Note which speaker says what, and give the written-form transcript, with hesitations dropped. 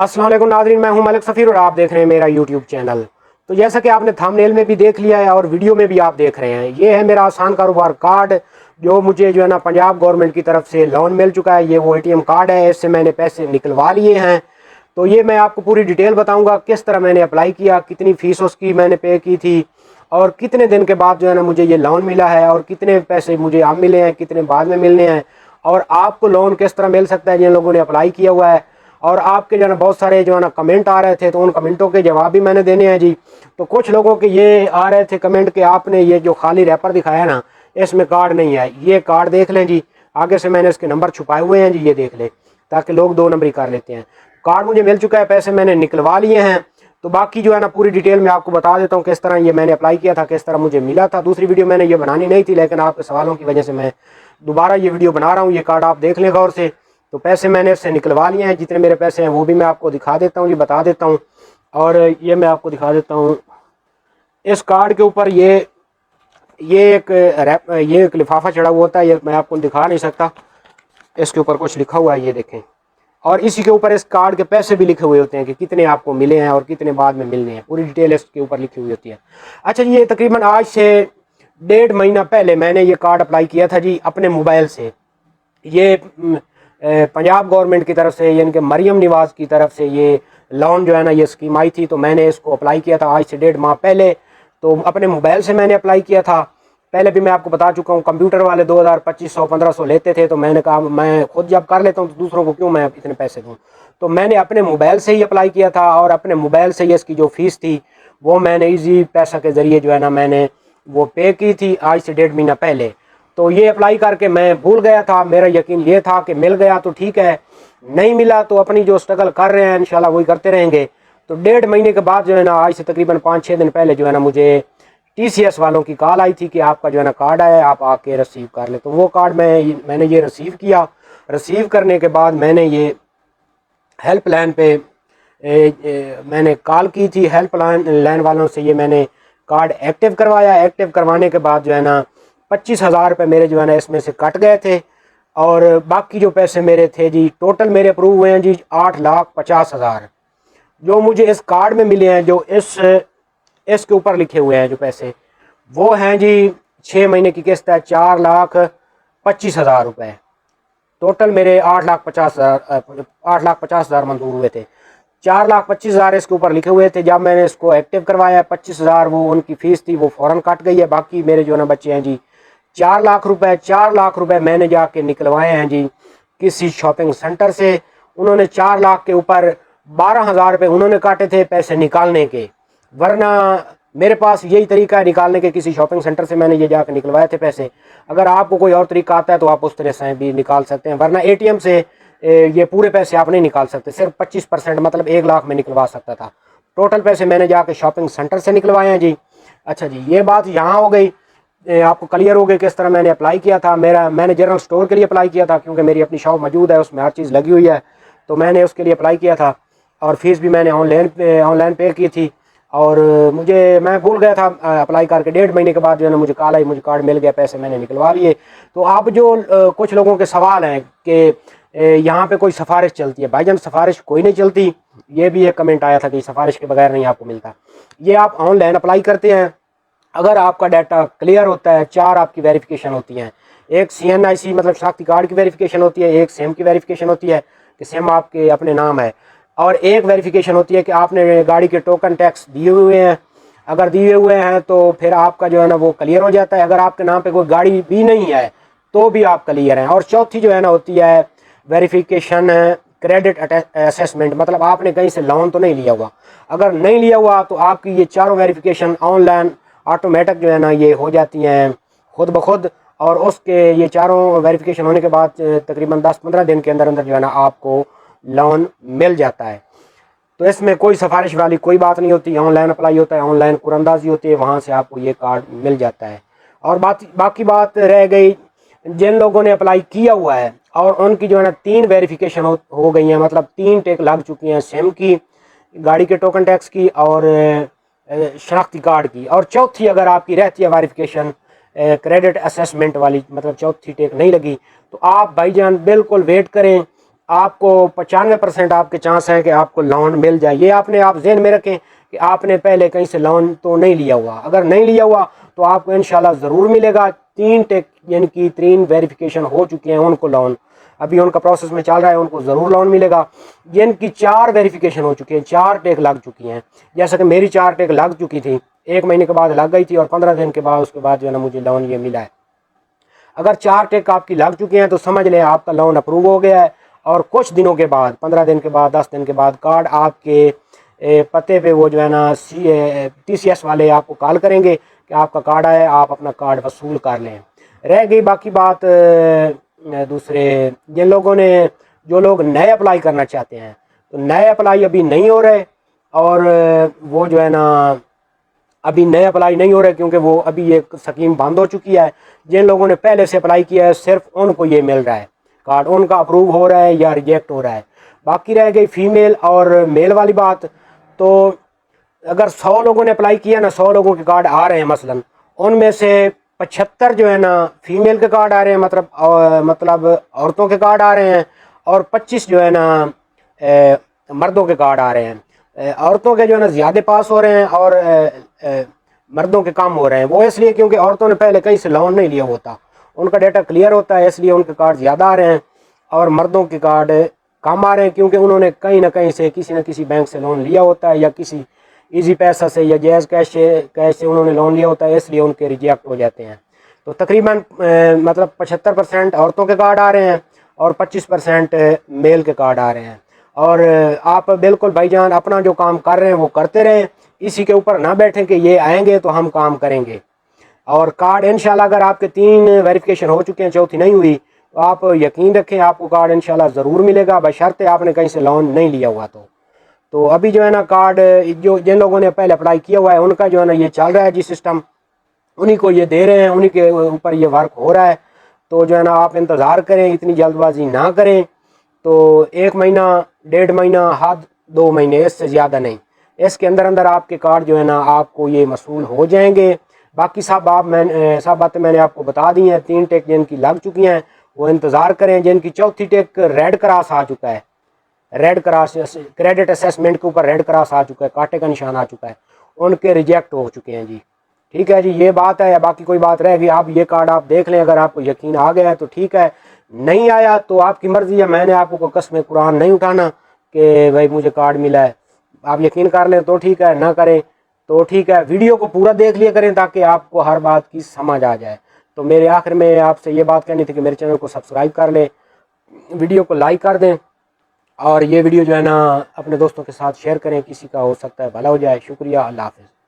Speaker 1: अस्सलाम वालेकुम नाज़रीन, मैं हूं मलिक सफ़ीर और आप देख रहे हैं मेरा यूट्यूब चैनल। तो जैसा कि आपने थंबनेल में भी देख लिया है और वीडियो में भी आप देख रहे हैं, ये है मेरा आसान कारोबार कार्ड जो मुझे जो है ना पंजाब गवर्नमेंट की तरफ से लोन मिल चुका है। ये वो एटीएम कार्ड है, इससे मैंने पैसे निकलवा लिए हैं। तो ये मैं आपको पूरी डिटेल बताऊँगा, किस तरह मैंने अप्लाई किया, कितनी फ़ीस उसकी मैंने पे की थी और कितने दिन के बाद जो है ना मुझे ये लोन मिला है और कितने पैसे मुझे अब मिले हैं, कितने बाद में मिलने हैं और आपको लोन किस तरह मिल सकता है जिन लोगों ने अप्लाई किया हुआ है। और आपके जो है ना बहुत सारे जो है ना कमेंट आ रहे थे, तो उन कमेंटों के जवाब भी मैंने देने हैं जी। तो कुछ लोगों के ये आ रहे थे कमेंट कि आपने ये जो खाली रैपर दिखाया ना, इसमें कार्ड नहीं है। ये कार्ड देख लें जी, आगे से मैंने इसके नंबर छुपाए हुए हैं जी, ये देख लें ताकि लोग दो नंबरी कर लेते हैं। कार्ड मुझे मिल चुका है, पैसे मैंने निकलवा लिए हैं। तो बाकी जो है ना पूरी डिटेल में आपको बता देता हूँ किस तरह ये मैंने अप्लाई किया था, किस तरह मुझे मिला था। दूसरी वीडियो मैंने ये बनानी नहीं थी, लेकिन आपके सवालों की वजह से मैं दोबारा ये वीडियो बना रहा हूँ। ये कार्ड आप देख लें गौर से। तो पैसे मैंने इससे निकलवा लिए हैं, जितने मेरे पैसे हैं वो भी मैं आपको दिखा देता हूँ, ये बता देता हूँ। और ये मैं आपको दिखा देता हूँ, इस कार्ड के ऊपर ये एक लिफाफा चढ़ा हुआ होता है, ये मैं आपको दिखा नहीं सकता। इसके ऊपर कुछ लिखा हुआ है, ये देखें। और इसी के ऊपर इस कार्ड के पैसे भी लिखे हुए होते हैं कि कितने आपको मिले हैं और कितने बाद में मिलने हैं, पूरी डिटेल इसके ऊपर लिखी हुई होती है। अच्छा, ये तकरीबन आज से 1.5 महीना पहले मैंने ये कार्ड अप्लाई किया था जी अपने मोबाइल से। ये पंजाब गवर्नमेंट की तरफ से, यानी कि मरियम निवाज़ की तरफ से ये लोन जो है ना, ये स्कीम आई थी। तो मैंने इसको अप्लाई किया था आज से 1.5 माह पहले। तो अपने मोबाइल से मैंने अप्लाई किया था। पहले भी मैं आपको बता चुका हूँ, कंप्यूटर वाले 2000, 2500, 1500 लेते थे। तो मैंने कहा मैं खुद जब कर लेता हूँ तो दूसरों को क्यों मैं इतने पैसे दूँ। तो मैंने अपने मोबाइल से ही अप्लाई किया था और अपने मोबाइल से ही इसकी जो फ़ीस थी वो मैंने ईजी पैसा के ज़रिए जो है ना मैंने वो पे की थी आज से 1.5 महीना पहले। तो ये अप्लाई करके मैं भूल गया था। मेरा यकीन ये था कि मिल गया तो ठीक है, नहीं मिला तो अपनी जो स्ट्रगल कर रहे हैं इंशाल्लाह वही करते रहेंगे। तो 1.5 महीने के बाद जो है ना आज से तकरीबन 5-6 दिन पहले जो है ना मुझे TCS वालों की कॉल आई थी कि आपका जो है ना कार्ड आया है, आप आके रिसीव कर ले। तो वो कार्ड मैंने ये रिसीव किया। रिसीव करने के बाद मैंने ये हेल्पलाइन पे मैंने कॉल की थी, हेल्पलाइन वालों से ये मैंने कार्ड एक्टिव करवाया। एक्टिव करवाने के बाद जो है ना 25,000 रुपये मेरे जो है ना इसमें से कट गए थे। और बाकी जो पैसे मेरे थे जी, टोटल मेरे अप्रूव हुए हैं जी 8,50,000 जो मुझे इस कार्ड में मिले हैं। जो इसके ऊपर लिखे हुए हैं जो पैसे, वो हैं जी 6 महीने की किस्त है, 4,25,000 रुपये। टोटल मेरे 8,50,000 मंजूर हुए थे। 4,25,000 इसके ऊपर लिखे हुए थे। जब मैंने इसको एक्टिव करवाया, 25,000 वो उनकी फ़ीस थी, वो फ़ौरन कट गई है। बाकी मेरे जो ना बच्चे हैं जी 4 लाख रुपए। 4 लाख रुपए मैंने जाके निकलवाए हैं जी किसी शॉपिंग सेंटर से। उन्होंने 4 लाख के ऊपर 12,000 रुपये उन्होंने काटे थे पैसे निकालने के, वरना मेरे पास यही तरीका है निकालने के। किसी शॉपिंग सेंटर से मैंने ये जाकर निकलवाए थे पैसे। अगर आपको कोई और तरीका आता है तो आप उस तरह से भी निकाल सकते हैं, वरना ATM से ये पूरे पैसे आप नहीं निकाल सकते। सिर्फ 25% मतलब 1 लाख में निकलवा सकता था। टोटल पैसे मैंने जाके शॉपिंग सेंटर से निकलवाए हैं जी। अच्छा जी, ये बात यहाँ हो गई। आपको क्लियर हो गई किस तरह मैंने अप्लाई किया था। मैंने जनरल स्टोर के लिए अप्लाई किया था, क्योंकि मेरी अपनी शॉप मौजूद है, उसमें हर चीज़ लगी हुई है। तो मैंने उसके लिए अप्लाई किया था और फीस भी मैंने ऑनलाइन पे की थी। और मैं भूल गया था अप्लाई करके। 1.5 महीने के बाद जो है ना मुझे कॉल आई, मुझे कार्ड मिल गया, पैसे मैंने निकलवा लिए। तो अब जो कुछ लोगों के सवाल हैं कि यहाँ पे कोई सिफारिश चलती है, भाईजान सिफारिश कोई नहीं चलती। ये भी एक कमेंट आया था कि सिफारिश के बगैर नहीं आपको मिलता। ये आप ऑनलाइन अप्लाई करते हैं, अगर आपका डाटा क्लियर होता है। 4 आपकी वेरिफिकेशन होती हैं, एक CNIC मतलब शनाख्ती कार्ड की वेरिफिकेशन होती है, एक सिम की वेरिफिकेशन होती है कि सिम आपके अपने नाम है, और एक वेरिफिकेशन होती है कि आपने गाड़ी के टोकन टैक्स दिए हुए हैं। अगर दिए हुए हैं तो फिर आपका जो है ना वो क्लियर हो जाता है। अगर आपके नाम पे कोई गाड़ी भी नहीं है तो भी आप क्लियर हैं। और चौथी जो है ना होती है वेरिफिकेशन क्रेडिट असेसमेंट, मतलब आपने कहीं से लोन तो नहीं लिया हुआ। अगर नहीं लिया हुआ तो आपकी ये चारों वेरिफिकेशन ऑनलाइन ऑटोमेटिक जो है ना ये हो जाती हैं खुद ब खुद। और उसके ये चारों वेरिफिकेशन होने के बाद तकरीबन 10-15 दिन के अंदर अंदर जो है ना आपको लोन मिल जाता है। तो इसमें कोई सिफारिश वाली कोई बात नहीं होती। ऑनलाइन अप्लाई होता है, ऑनलाइन कुरंदाजी होती है, वहाँ से आपको ये कार्ड मिल जाता है। और बाकी बात रह गई जिन लोगों ने अप्लाई किया हुआ है और उनकी जो है ना 3 वेरिफिकेशन हो गई हैं, मतलब 3 टेक लग चुकी हैं, सिम की, गाड़ी के टोकन टैक्स की और शनाख्ती कार्ड की। और चौथी अगर आपकी रहती है वेरिफिकेशन क्रेडिट असेसमेंट वाली, मतलब चौथी टेक नहीं लगी, तो आप भाईजान बिल्कुल वेट करें। آپ کو 95% آپ کے چانس ہیں کہ آپ کو لون مل جائے. یہ آپ ذہن میں رکھیں کہ آپ نے پہلے کہیں سے لون تو نہیں لیا ہوا. اگر نہیں لیا ہوا تو آپ کو انشاءاللہ ضرور ملے گا. 3 ٹیک یعنی کہ 3 ویریفیکیشن ہو چکی ہیں ان کو لون ابھی ان کا پروسیس میں چل رہا ہے, ان کو ضرور لون ملے گا. جن کی 4 ویریفیکیشن ہو چکی ہیں, 4 ٹیک لگ چکی ہیں, جیسا کہ میری 4 ٹیک لگ چکی تھی, 1 مہینے کے بعد لگ گئی تھی اور 15 دن کے بعد اس کے بعد جو ہے نا مجھے لون یہ ملا ہے. اگر 4 ٹیک آپ کی لگ چکی ہیں تو سمجھ لیں آپ کا لون اپروو ہو گیا ہے. اور کچھ دنوں کے بعد 15 دن کے بعد 10 دن کے بعد کارڈ آپ کے پتے پہ وہ جو ہے نا ٹی سی ایس والے آپ کو کال کریں گے کہ آپ کا کارڈ آیا, آپ اپنا کارڈ وصول کر لیں. رہ گئی باقی بات دوسرے جن لوگوں نے جو لوگ نئے اپلائی کرنا چاہتے ہیں تو نئے اپلائی ابھی نہیں ہو رہے, اور وہ جو ہے نا ابھی نئے اپلائی نہیں ہو رہے کیونکہ وہ ابھی ایک اسکیم بند ہو چکی ہے. جن لوگوں نے پہلے سے اپلائی کیا ہے صرف ان کو یہ مل رہا ہے کارڈ, ان کا اپروو ہو رہا ہے یا ریجیکٹ ہو رہا ہے. باقی رہ گئی فیمیل اور میل والی بات. تو اگر 100 لوگوں نے اپلائی کیا نا, 100 لوگوں کے کارڈ آ رہے ہیں مثلا, ان میں سے 75 جو ہے نا فیمیل کے کارڈ آ رہے ہیں, مطلب عورتوں کے کارڈ آ رہے ہیں, اور 25 جو ہے نا مردوں کے کارڈ آ رہے ہیں. عورتوں کے جو ہے نا زیادہ پاس ہو رہے ہیں اور مردوں کے کم ہو رہے ہیں. وہ اس لیے کیونکہ عورتوں نے پہلے کہیں سے لون نہیں لیا ہوتا, ان کا ڈیٹا کلیئر ہوتا ہے, اس لیے ان کے کارڈ زیادہ آ رہے ہیں, اور مردوں کے کارڈ کم آ رہے ہیں کیونکہ انہوں نے کہیں نہ کہیں سے کسی نہ کسی بینک سے لون لیا ہوتا ہے, یا کسی ایزی پیسہ سے یا جائز کیش سے انہوں نے لون لیا ہوتا ہے, اس لیے ان کے ریجیکٹ ہو جاتے ہیں. تو تقریباً مطلب 75% عورتوں کے کارڈ آ رہے ہیں اور 25% میل کے کارڈ آ رہے ہیں. اور آپ بالکل بھائی جان اپنا جو کام کر رہے ہیں وہ کرتے رہیں, اسی کے اوپر نہ بیٹھیں کہ یہ آئیں گے تو ہم کام کریں گے. اور کارڈ انشاءاللہ اگر آپ کے 3 ویریفیکیشن ہو چکے ہیں, چوتھی نہیں ہوئی, تو آپ یقین رکھیں آپ کو کارڈ انشاءاللہ ضرور ملے گا, بشرطے آپ نے کہیں سے لون نہیں لیا ہوا. تو ابھی جو ہے نا کارڈ جو جن لوگوں نے پہلے اپلائی کیا ہوا ہے ان کا جو ہے نا یہ چل رہا ہے جی سسٹم, انہی کو یہ دے رہے ہیں, انہی کے اوپر یہ ورک ہو رہا ہے. تو جو ہے نا آپ انتظار کریں, اتنی جلد بازی نہ کریں. تو 1 مہینہ 1.5 مہینہ حد 2 مہینے, اس سے زیادہ نہیں. اس کے اندر آپ کے کارڈ جو ہے نا آپ کو یہ موصول ہو جائیں گے. باقی سب باتیں میں نے آپ کو بتا دی ہیں. 3 ٹیک جن کی لگ چکی ہیں وہ انتظار کریں, جن کی چوتھی ٹیک ریڈ کراس آ چکا ہے, ریڈ کراس کریڈٹ اسیسمنٹ کے اوپر ریڈ کراس آ چکا ہے, کاٹے کا نشان آ چکا ہے, ان کے ریجیکٹ ہو چکے ہیں جی. ٹھیک ہے جی, یہ بات ہے. باقی کوئی بات رہ گئی آپ یہ کارڈ آپ دیکھ لیں, اگر آپ کو یقین آ گیا ہے تو ٹھیک ہے, نہیں آیا تو آپ کی مرضی ہے. میں نے آپ کو قسم قرآن نہیں اٹھانا کہ بھائی مجھے کارڈ ملا ہے. آپ یقین کر لیں تو ٹھیک ہے, نہ کریں تو ٹھیک ہے. ویڈیو کو پورا دیکھ لیا کریں تاکہ آپ کو ہر بات کی سمجھ آ جائے. تو میرے آخر میں آپ سے یہ بات کہنی تھی کہ میرے چینل کو سبسکرائب کر لیں, ویڈیو کو لائک کر دیں, اور یہ ویڈیو جو ہے نا اپنے دوستوں کے ساتھ شیئر کریں, کسی کا ہو سکتا ہے بھلا ہو جائے. شکریہ, اللہ حافظ.